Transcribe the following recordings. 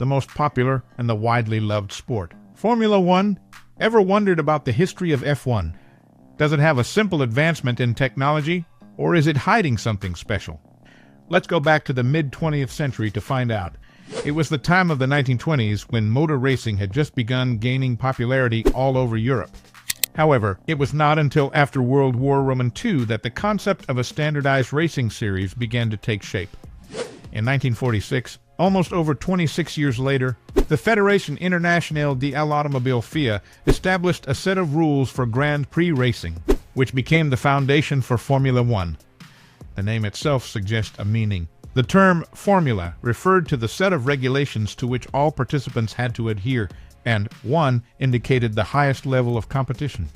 the most popular and the widely loved sport. Formula One. Ever wondered about the history of F1? Does it have a simple advancement in technology, or is it hiding something special? Let's go back to the mid-20th century to find out. It was the time of the 1920s when motor racing had just begun gaining popularity all over Europe. However, it was not until after World War II that the concept of a standardized racing series began to take shape. In 1946, almost over 26 years later, the Fédération Internationale de l'Automobile FIA established a set of rules for Grand Prix racing, which became the foundation for Formula One. The name itself suggests a meaning. The term formula referred to the set of regulations to which all participants had to adhere, and one indicated the highest level of competition.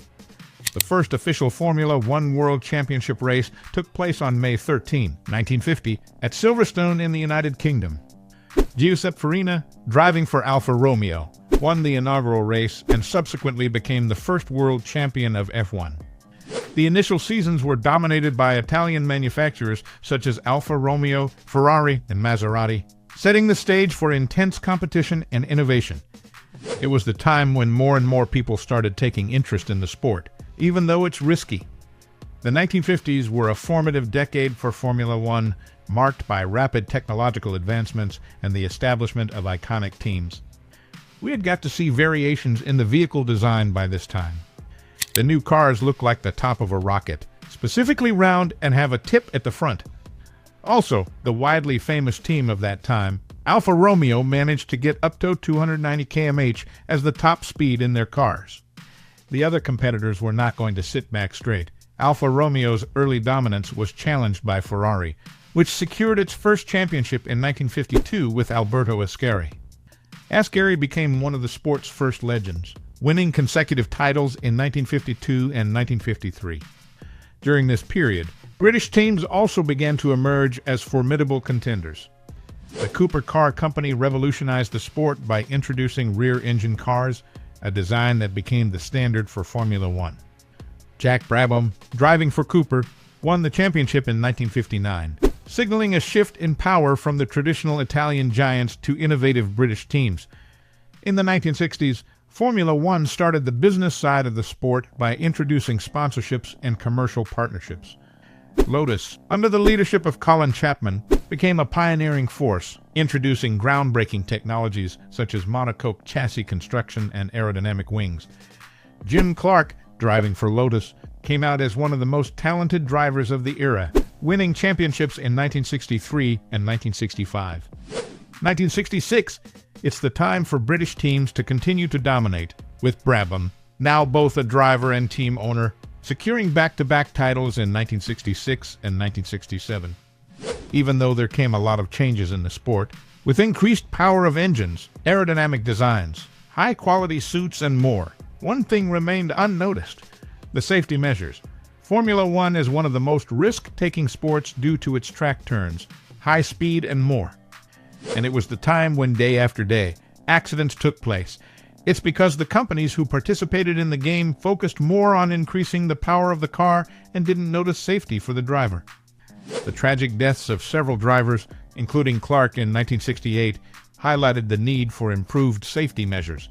The first official Formula One World Championship race took place on May 13, 1950, at Silverstone in the United Kingdom. Giuseppe Farina, driving for Alfa Romeo, won the inaugural race and subsequently became the first world champion of F1. The initial seasons were dominated by Italian manufacturers such as Alfa Romeo, Ferrari, and Maserati, setting the stage for intense competition and innovation. It was the time when more and more people started taking interest in the sport, even though it's risky. The 1950s were a formative decade for Formula One, marked by rapid technological advancements and the establishment of iconic teams. We had got to see variations in the vehicle design by this time. The new cars look like the top of a rocket, specifically round and have a tip at the front. Also, the widely famous team of that time, Alfa Romeo, managed to get up to 290 km/h as the top speed in their cars. The other competitors were not going to sit back straight. Alfa Romeo's early dominance was challenged by Ferrari, which secured its first championship in 1952 with Alberto Ascari. Ascari became one of the sport's first legends, winning consecutive titles in 1952 and 1953. During this period, British teams also began to emerge as formidable contenders. The Cooper Car Company revolutionized the sport by introducing rear-engine cars, a design that became the standard for Formula One. Jack Brabham, driving for Cooper, won the championship in 1959, signaling a shift in power from the traditional Italian giants to innovative British teams. In the 1960s, Formula One started the business side of the sport by introducing sponsorships and commercial partnerships. Lotus, under the leadership of Colin Chapman, became a pioneering force, introducing groundbreaking technologies such as monocoque chassis construction and aerodynamic wings. Jim Clark, driving for Lotus, came out as one of the most talented drivers of the era, winning championships in 1963 and 1965. 1966, it's the time for British teams to continue to dominate, with Brabham, now both a driver and team owner, securing back-to-back titles in 1966 and 1967. Even though there came a lot of changes in the sport, with increased power of engines, aerodynamic designs, high-quality suits, and more, one thing remained unnoticed: the safety measures. Formula One is one of the most risk-taking sports due to its track turns, high speed, and more. And it was the time when day after day, accidents took place. It's because the companies who participated in the game focused more on increasing the power of the car and didn't notice safety for the driver. The tragic deaths of several drivers, including Clark in 1968, highlighted the need for improved safety measures.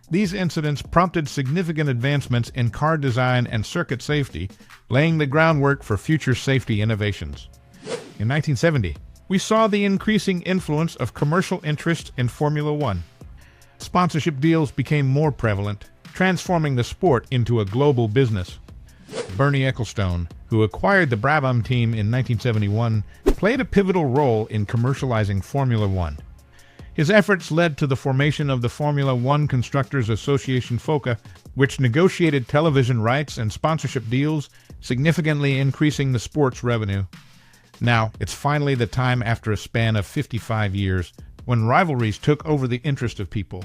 These incidents prompted significant advancements in car design and circuit safety, laying the groundwork for future safety innovations. In 1970, we saw the increasing influence of commercial interest in Formula One. Sponsorship deals became more prevalent, transforming the sport into a global business. Bernie Ecclestone, who acquired the Brabham team in 1971, played a pivotal role in commercializing Formula One. His efforts led to the formation of the Formula One Constructors Association FOCA, which negotiated television rights and sponsorship deals, significantly increasing the sport's revenue. Now, it's finally the time after a span of 55 years when rivalries took over the interest of people.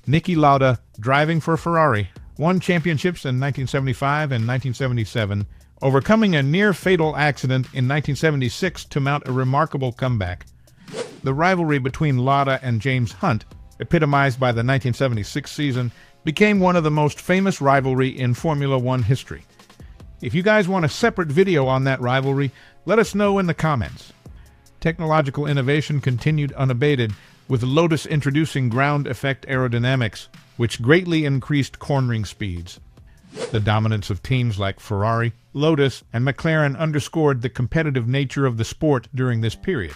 Niki Lauda, driving for Ferrari, won championships in 1975 and 1977, overcoming a near-fatal accident in 1976 to mount a remarkable comeback. The rivalry between Lauda and James Hunt, epitomized by the 1976 season, became one of the most famous rivalry in Formula One history. If you guys want a separate video on that rivalry, let us know in the comments. Technological innovation continued unabated, with Lotus introducing ground effect aerodynamics, which greatly increased cornering speeds. The dominance of teams like Ferrari, Lotus, and McLaren underscored the competitive nature of the sport during this period.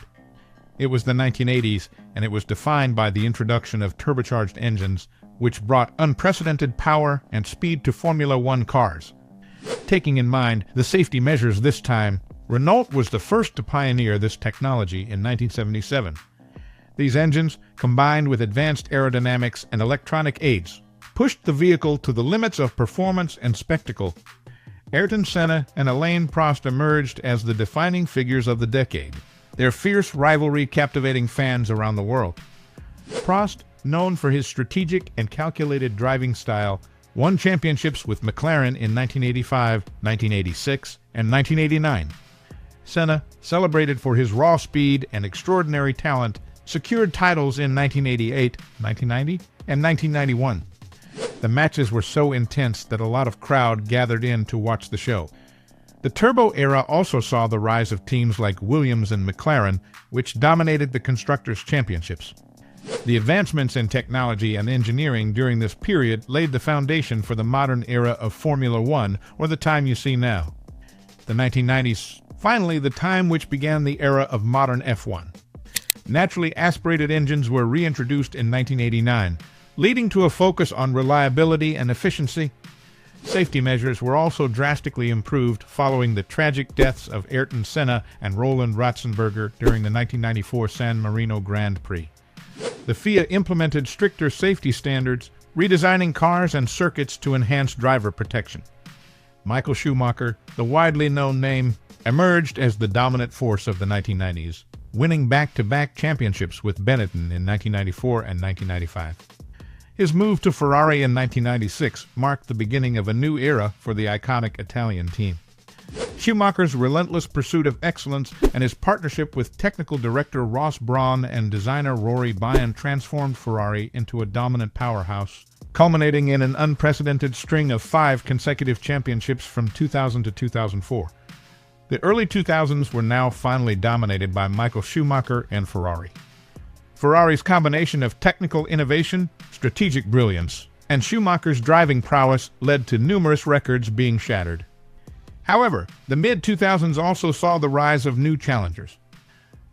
It was the 1980s, and it was defined by the introduction of turbocharged engines, which brought unprecedented power and speed to Formula One cars. Taking in mind the safety measures this time, Renault was the first to pioneer this technology in 1977. These engines, combined with advanced aerodynamics and electronic aids, pushed the vehicle to the limits of performance and spectacle. Ayrton Senna and Alain Prost emerged as the defining figures of the decade, their fierce rivalry captivating fans around the world. Prost, known for his strategic and calculated driving style, won championships with McLaren in 1985, 1986, and 1989. Senna, celebrated for his raw speed and extraordinary talent, secured titles in 1988, 1990, and 1991. The matches were so intense that a lot of crowd gathered in to watch the show. The Turbo era also saw the rise of teams like Williams and McLaren, which dominated the Constructors' Championships. The advancements in technology and engineering during this period laid the foundation for the modern era of Formula One, or the time you see now. The 1990s, finally the time which began the era of modern F1. Naturally aspirated engines were reintroduced in 1989, leading to a focus on reliability and efficiency. Safety measures were also drastically improved following the tragic deaths of Ayrton Senna and Roland Ratzenberger during the 1994 San Marino Grand Prix. The FIA implemented stricter safety standards, redesigning cars and circuits to enhance driver protection. Michael Schumacher, the widely known name, emerged as the dominant force of the 1990s, winning back-to-back championships with Benetton in 1994 and 1995. His move to Ferrari in 1996 marked the beginning of a new era for the iconic Italian team. Schumacher's relentless pursuit of excellence and his partnership with technical director Ross Brawn and designer Rory Byrne transformed Ferrari into a dominant powerhouse, culminating in an unprecedented string of 5 consecutive championships from 2000 to 2004. The early 2000s were now finally dominated by Michael Schumacher and Ferrari. Ferrari's combination of technical innovation, strategic brilliance, and Schumacher's driving prowess led to numerous records being shattered. However, the mid-2000s also saw the rise of new challengers.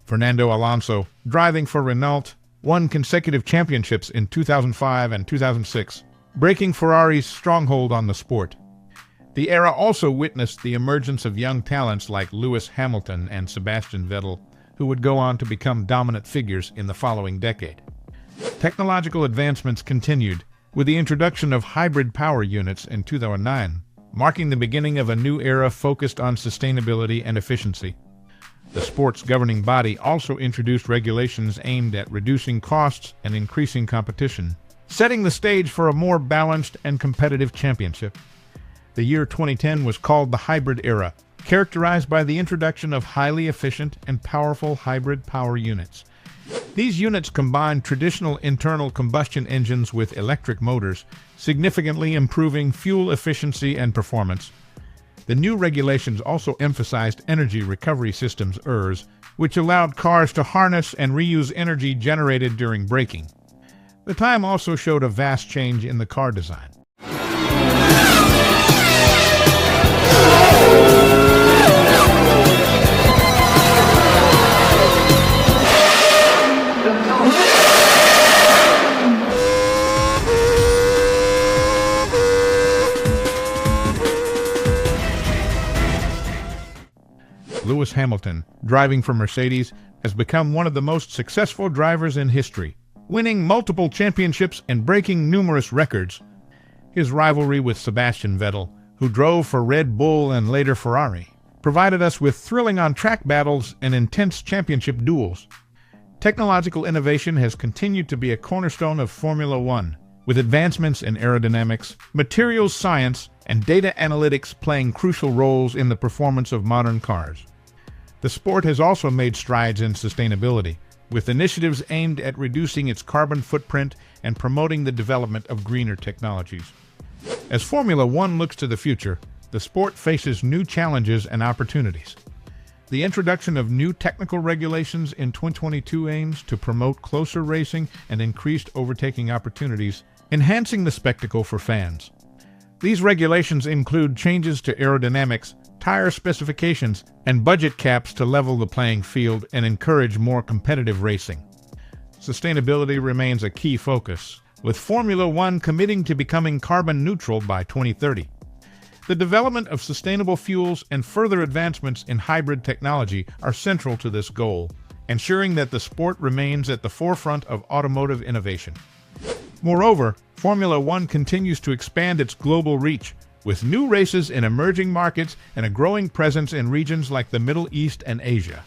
Fernando Alonso, driving for Renault, won consecutive championships in 2005 and 2006, breaking Ferrari's stronghold on the sport. The era also witnessed the emergence of young talents like Lewis Hamilton and Sebastian Vettel, who would go on to become dominant figures in the following decade. Technological advancements continued, with the introduction of hybrid power units in 2009, marking the beginning of a new era focused on sustainability and efficiency. The sport's governing body also introduced regulations aimed at reducing costs and increasing competition, setting the stage for a more balanced and competitive championship. The year 2010 was called the hybrid era, characterized by the introduction of highly efficient and powerful hybrid power units. These units combine traditional internal combustion engines with electric motors, significantly improving fuel efficiency and performance. The new regulations also emphasized energy recovery systems (ERS), which allowed cars to harness and reuse energy generated during braking. The time also showed a vast change in the car design. Lewis Hamilton, driving for Mercedes, has become one of the most successful drivers in history, winning multiple championships and breaking numerous records. His rivalry with Sebastian Vettel, who drove for Red Bull and later Ferrari, provided us with thrilling on-track battles and intense championship duels. Technological innovation has continued to be a cornerstone of Formula One, with advancements in aerodynamics, materials science, and data analytics playing crucial roles in the performance of modern cars. The sport has also made strides in sustainability, with initiatives aimed at reducing its carbon footprint and promoting the development of greener technologies. As Formula One looks to the future, the sport faces new challenges and opportunities. The introduction of new technical regulations in 2022 aims to promote closer racing and increased overtaking opportunities, enhancing the spectacle for fans. These regulations include changes to aerodynamics, tire specifications, and budget caps to level the playing field and encourage more competitive racing. Sustainability remains a key focus, with Formula One committing to becoming carbon neutral by 2030. The development of sustainable fuels and further advancements in hybrid technology are central to this goal, ensuring that the sport remains at the forefront of automotive innovation. Moreover, Formula One continues to expand its global reach, with new races in emerging markets and a growing presence in regions like the Middle East and Asia.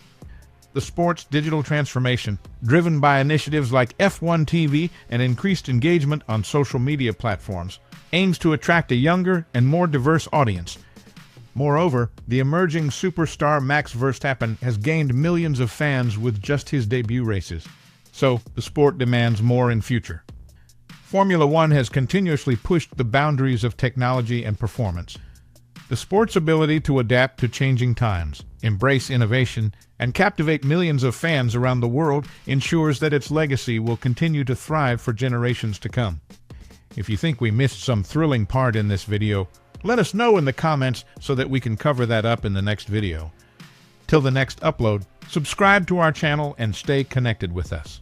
The sport's digital transformation, driven by initiatives like F1 TV and increased engagement on social media platforms, aims to attract a younger and more diverse audience. Moreover, the emerging superstar Max Verstappen has gained millions of fans with just his debut races. So, the sport demands more in future. Formula One has continuously pushed the boundaries of technology and performance. The sport's ability to adapt to changing times, embrace innovation, and captivate millions of fans around the world ensures that its legacy will continue to thrive for generations to come. If you think we missed some thrilling part in this video, let us know in the comments so that we can cover that up in the next video. Till the next upload, subscribe to our channel and stay connected with us.